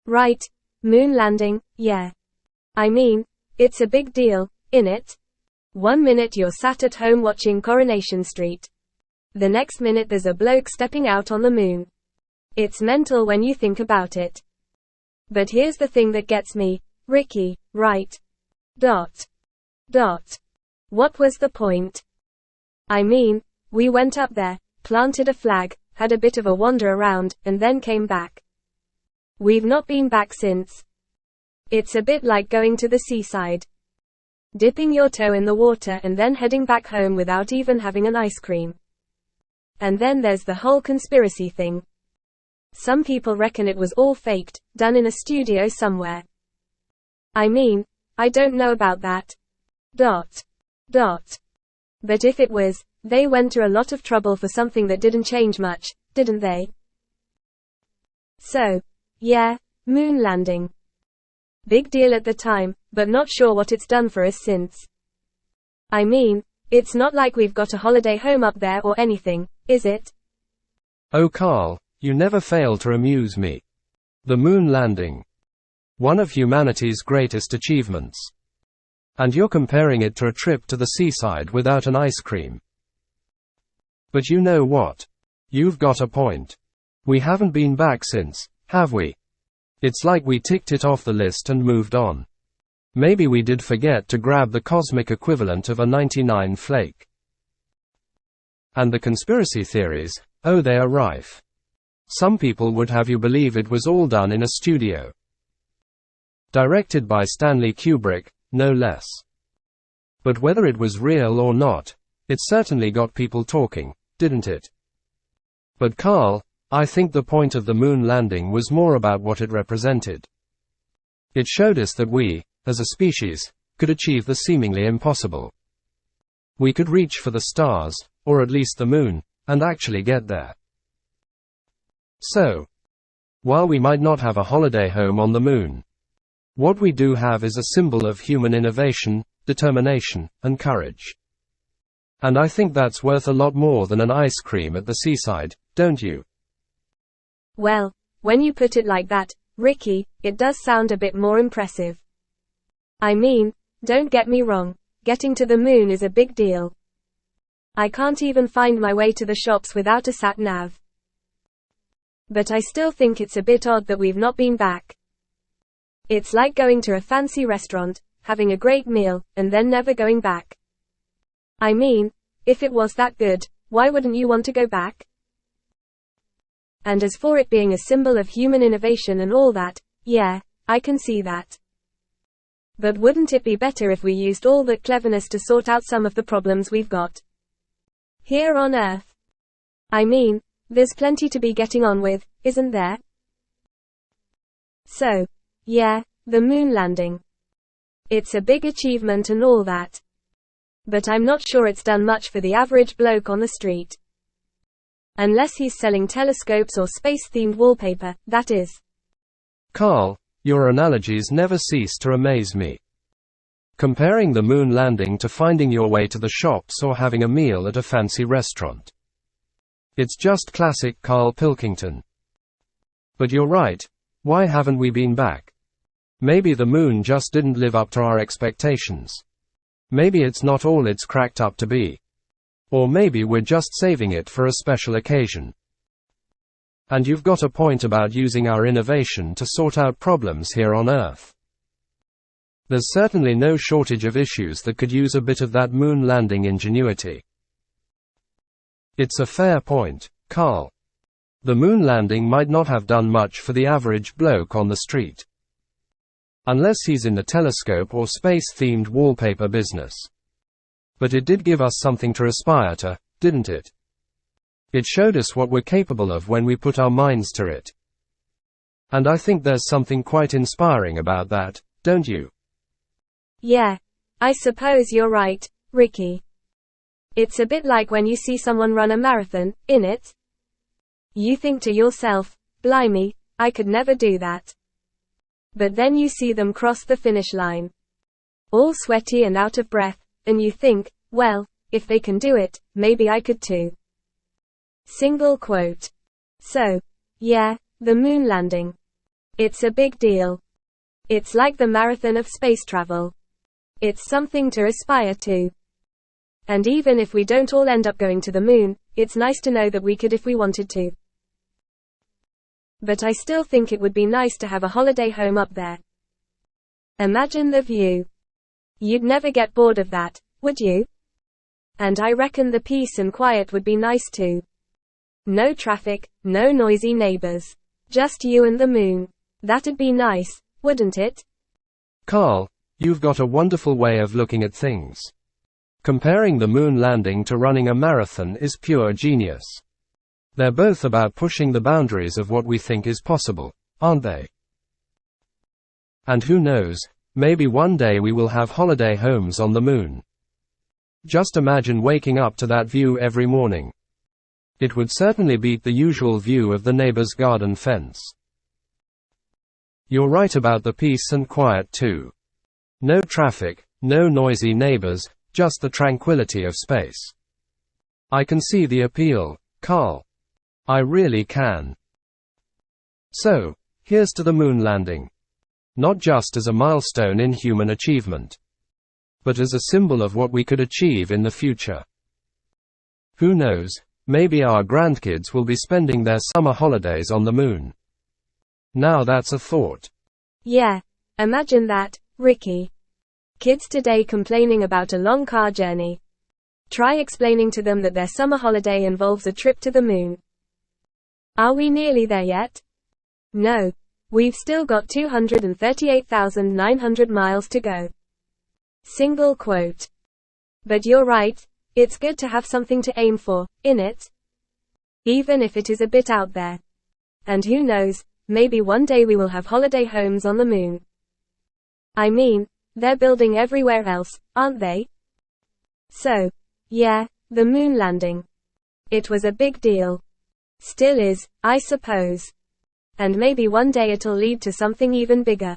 Right, moon landing, yeah. I mean, it's a big deal, innit? 1 minute you're sat at home watching Coronation Street. The next minute there's a bloke stepping out on the moon. It's mental when you think about it. But here's the thing that gets me, Ricky, right? What was the point? I mean, we went up there, planted a flag, had a bit of a wander around, and then came back. We've not been back since. It's a bit like going to the seaside, dipping your toe in the water and then heading back home without even having an ice cream. And then there's the whole conspiracy thing. Some people reckon it was all faked, done in a studio somewhere. I mean, I don't know about that. But if it was, they went to a lot of trouble for something that didn't change much, didn't they? So, yeah, moon landing. Big deal at the time, but not sure what it's done for us since. I mean, it's not like we've got a holiday home up there or anything, is it? Oh Karl, you never fail to amuse me. The moon landing. One of humanity's greatest achievements. And you're comparing it to a trip to the seaside without an ice cream. But you know what? You've got a point. We haven't been back since, have we? It's like we ticked it off the list and moved on. Maybe we did forget to grab the cosmic equivalent of a 99 flake. And the conspiracy theories, oh they are rife. Some people would have you believe it was all done in a studio. Directed by Stanley Kubrick, no less. But whether it was real or not, it certainly got people talking, didn't it? But Karl, I think the point of the moon landing was more about what it represented. It showed us that we, as a species, could achieve the seemingly impossible. We could reach for the stars, or at least the moon, and actually get there. So, while we might not have a holiday home on the moon, what we do have is a symbol of human innovation, determination, and courage. And I think that's worth a lot more than an ice cream at the seaside, don't you? Well, when you put it like that, Ricky, it does sound a bit more impressive. I mean, don't get me wrong, getting to the moon is a big deal. I can't even find my way to the shops without a sat-nav. But I still think it's a bit odd that we've not been back. It's like going to a fancy restaurant, having a great meal, and then never going back. I mean, if it was that good, why wouldn't you want to go back? And as for it being a symbol of human innovation and all that, yeah, I can see that. But wouldn't it be better if we used all that cleverness to sort out some of the problems we've got here on Earth? I mean, there's plenty to be getting on with, isn't there? So, yeah, the moon landing. It's a big achievement and all that. But I'm not sure it's done much for the average bloke on the street. Unless he's selling telescopes or space-themed wallpaper, that is. Karl, your analogies never cease to amaze me. Comparing the moon landing to finding your way to the shops or having a meal at a fancy restaurant. It's just classic Karl Pilkington. But you're right, why haven't we been back? Maybe the moon just didn't live up to our expectations. Maybe it's not all it's cracked up to be. Or maybe we're just saving it for a special occasion. And you've got a point about using our innovation to sort out problems here on Earth. There's certainly no shortage of issues that could use a bit of that moon landing ingenuity. It's a fair point, Karl. The moon landing might not have done much for the average bloke on the street. Unless he's in the telescope or space-themed wallpaper business. But it did give us something to aspire to, didn't it? It showed us what we're capable of when we put our minds to it. And I think there's something quite inspiring about that, don't you? Yeah, I suppose you're right, Ricky. It's a bit like when you see someone run a marathon, innit? You think to yourself, blimey, I could never do that. But then you see them cross the finish line. All sweaty and out of breath, and you think, well, if they can do it, maybe I could too. Single quote. So, yeah, the moon landing. It's a big deal. It's like the marathon of space travel. It's something to aspire to. And even if we don't all end up going to the moon, it's nice to know that we could if we wanted to. But I still think it would be nice to have a holiday home up there. Imagine the view. You'd never get bored of that, would you? And I reckon the peace and quiet would be nice too. No traffic, no noisy neighbors. Just you and the moon. That'd be nice, wouldn't it? Karl, you've got a wonderful way of looking at things. Comparing the moon landing to running a marathon is pure genius. They're both about pushing the boundaries of what we think is possible, aren't they? And who knows, maybe one day we will have holiday homes on the moon. Just imagine waking up to that view every morning. It would certainly beat the usual view of the neighbor's garden fence. You're right about the peace and quiet too. No traffic, no noisy neighbors, just the tranquility of space. I can see the appeal, Karl. I really can. So, here's to the moon landing. Not just as a milestone in human achievement, but as a symbol of what we could achieve in the future. Who knows, maybe our grandkids will be spending their summer holidays on the moon. Now that's a thought. Yeah, imagine that, Ricky. Kids today complaining about a long car journey. Try explaining to them that their summer holiday involves a trip to the moon. Are we nearly there yet? No. We've still got 238,900 miles to go. Single quote. But you're right, it's good to have something to aim for, innit? Even if it is a bit out there. And who knows, maybe one day we will have holiday homes on the moon. I mean, they're building everywhere else, aren't they? So, yeah, the moon landing. It was a big deal. Still is, I suppose. And maybe one day it'll lead to something even bigger.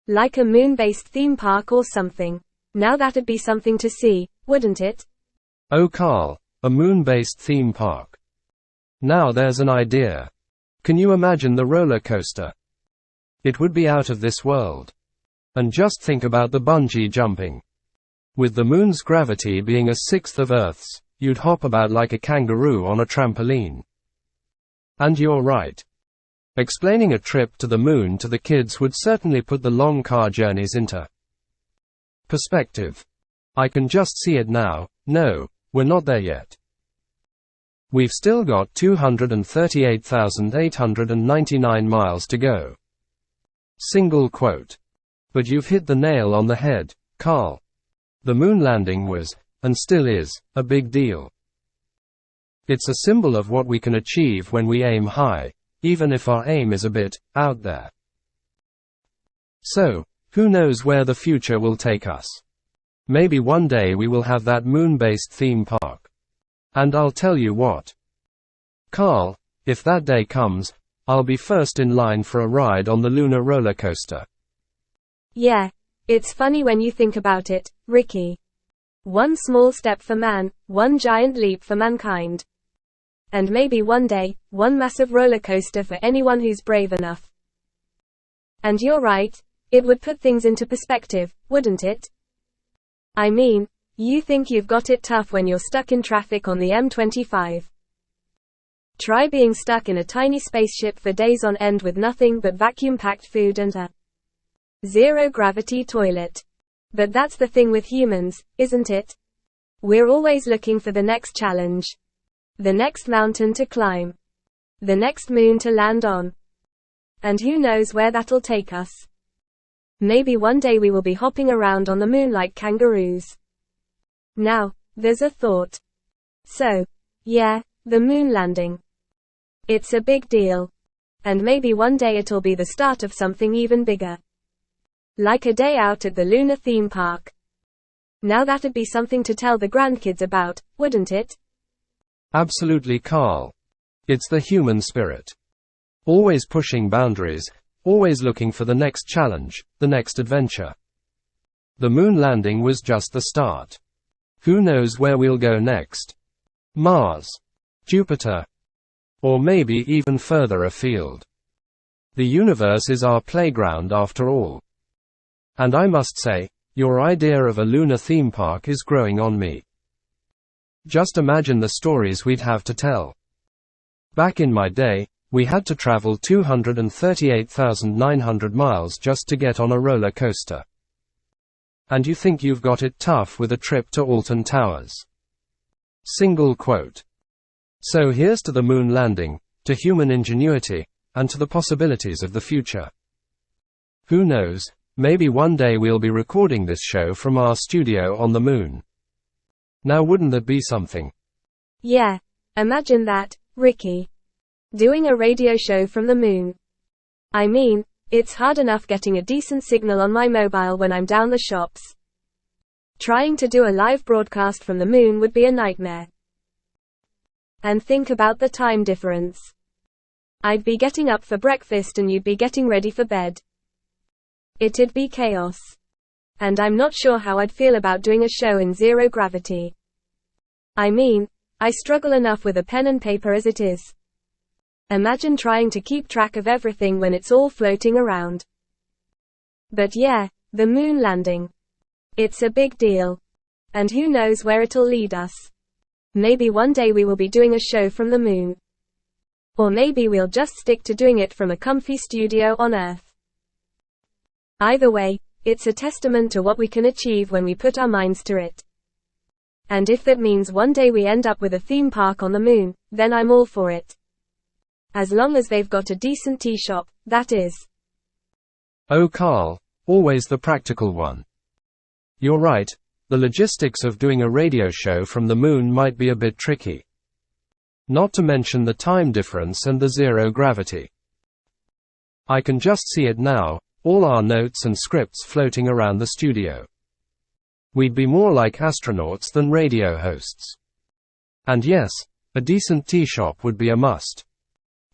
Like a moon-based theme park or something. Now that'd be something to see, wouldn't it? Oh Karl, a moon-based theme park. Now there's an idea. Can you imagine the roller coaster? It would be out of this world. And just think about the bungee jumping. With the moon's gravity being a sixth of Earth's, you'd hop about like a kangaroo on a trampoline. And you're right. Explaining a trip to the moon to the kids would certainly put the long car journeys into perspective. I can just see it now. No, we're not there yet. We've still got 238,899 miles to go. Single quote. But you've hit the nail on the head, Karl. The moon landing was, and still is, a big deal. It's a symbol of what we can achieve when we aim high, even if our aim is a bit out there. So, who knows where the future will take us? Maybe one day we will have that moon-based theme park. And I'll tell you what. Karl, if that day comes, I'll be first in line for a ride on the lunar roller coaster. Yeah, it's funny when you think about it, Ricky. One small step for man, one giant leap for mankind. And maybe one day, one massive roller coaster for anyone who's brave enough. And you're right, it would put things into perspective, wouldn't it? I mean, you think you've got it tough when you're stuck in traffic on the M25. Try being stuck in a tiny spaceship for days on end with nothing but vacuum-packed food and a zero-gravity toilet. But that's the thing with humans, isn't it? We're always looking for the next challenge. The next mountain to climb. The next moon to land on. And who knows where that'll take us. Maybe one day we will be hopping around on the moon like kangaroos. Now, there's a thought. So, yeah, the moon landing. It's a big deal. And maybe one day it'll be the start of something even bigger. Like a day out at the lunar theme park. Now that'd be something to tell the grandkids about, wouldn't it? Absolutely, Karl. It's the human spirit. Always pushing boundaries, always looking for the next challenge, the next adventure. The moon landing was just the start. Who knows where we'll go next? Mars, Jupiter, or maybe even further afield. The universe is our playground after all. And I must say, your idea of a lunar theme park is growing on me. Just imagine the stories we'd have to tell. Back in my day, we had to travel 238,900 miles just to get on a roller coaster. And you think you've got it tough with a trip to Alton Towers. Single quote. So here's to the moon landing, to human ingenuity, and to the possibilities of the future. Who knows, maybe one day we'll be recording this show from our studio on the moon. Now wouldn't that be something? Yeah, imagine that, Ricky. Doing a radio show from the moon. I mean, it's hard enough getting a decent signal on my mobile when I'm down the shops. Trying to do a live broadcast from the moon would be a nightmare. And think about the time difference. I'd be getting up for breakfast and you'd be getting ready for bed. It'd be chaos. And I'm not sure how I'd feel about doing a show in zero gravity. I mean, I struggle enough with a pen and paper as it is. Imagine trying to keep track of everything when it's all floating around. But yeah, the moon landing. It's a big deal. And who knows where it'll lead us. Maybe one day we will be doing a show from the moon. Or maybe we'll just stick to doing it from a comfy studio on Earth. Either way, it's a testament to what we can achieve when we put our minds to it. And if that means one day we end up with a theme park on the moon, then I'm all for it. As long as they've got a decent tea shop, that is. Oh Karl, always the practical one. You're right, the logistics of doing a radio show from the moon might be a bit tricky. Not to mention the time difference and the zero gravity. I can just see it now, all our notes and scripts floating around the studio. We'd be more like astronauts than radio hosts. And yes, a decent tea shop would be a must.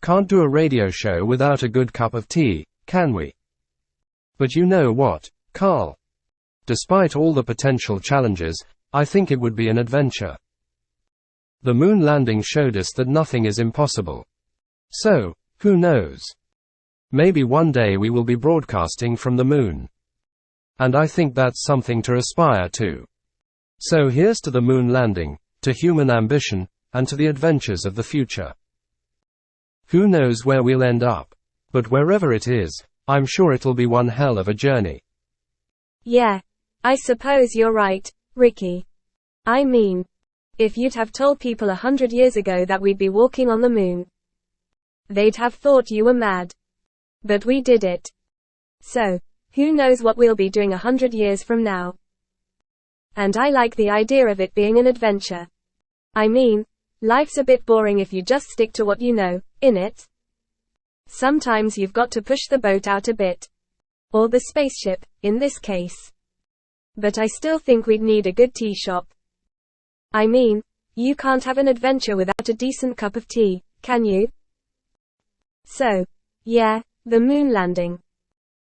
Can't do a radio show without a good cup of tea, can we? But you know what, Karl? Despite all the potential challenges, I think it would be an adventure. The moon landing showed us that nothing is impossible. So, who knows? Maybe one day we will be broadcasting from the moon. And I think that's something to aspire to. So here's to the moon landing, to human ambition, and to the adventures of the future. Who knows where we'll end up? But wherever it is, I'm sure it'll be one hell of a journey. Yeah, I suppose you're right, Ricky. I mean, if you'd have told people 100 years ago that we'd be walking on the moon, they'd have thought you were mad. But we did it. So, who knows what we'll be doing 100 years from now. And I like the idea of it being an adventure. I mean, life's a bit boring if you just stick to what you know, innit? Sometimes you've got to push the boat out a bit. Or the spaceship, in this case. But I still think we'd need a good tea shop. I mean, you can't have an adventure without a decent cup of tea, can you? So, yeah, the moon landing.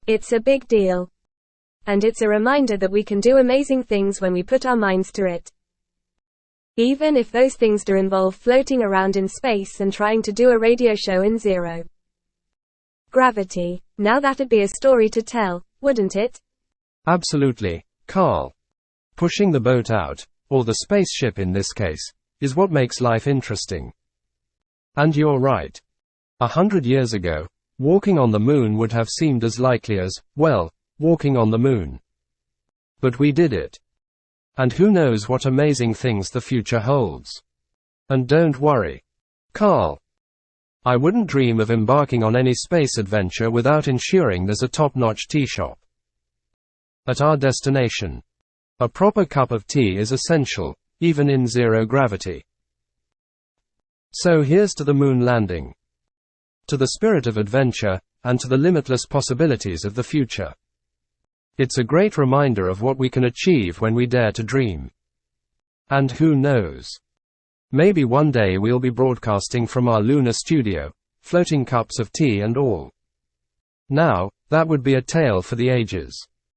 It's a big deal. And it's a reminder that we can do amazing things when we put our minds to it. Even if those things do involve floating around in space and trying to do a radio show in zero gravity. Now that'd be a story to tell, wouldn't it? Absolutely, Karl. Pushing the boat out, or the spaceship in this case, is what makes life interesting. And you're right. 100 years ago, walking on the moon would have seemed as likely as, well, walking on the moon. But we did it. And who knows what amazing things the future holds. And don't worry, Karl. I wouldn't dream of embarking on any space adventure without ensuring there's a top-notch tea shop at our destination. A proper cup of tea is essential, even in zero gravity. So here's to the moon landing. To the spirit of adventure, and to the limitless possibilities of the future. It's a great reminder of what we can achieve when we dare to dream. And who knows? Maybe one day we'll be broadcasting from our lunar studio, floating cups of tea and all. Now, that would be a tale for the ages.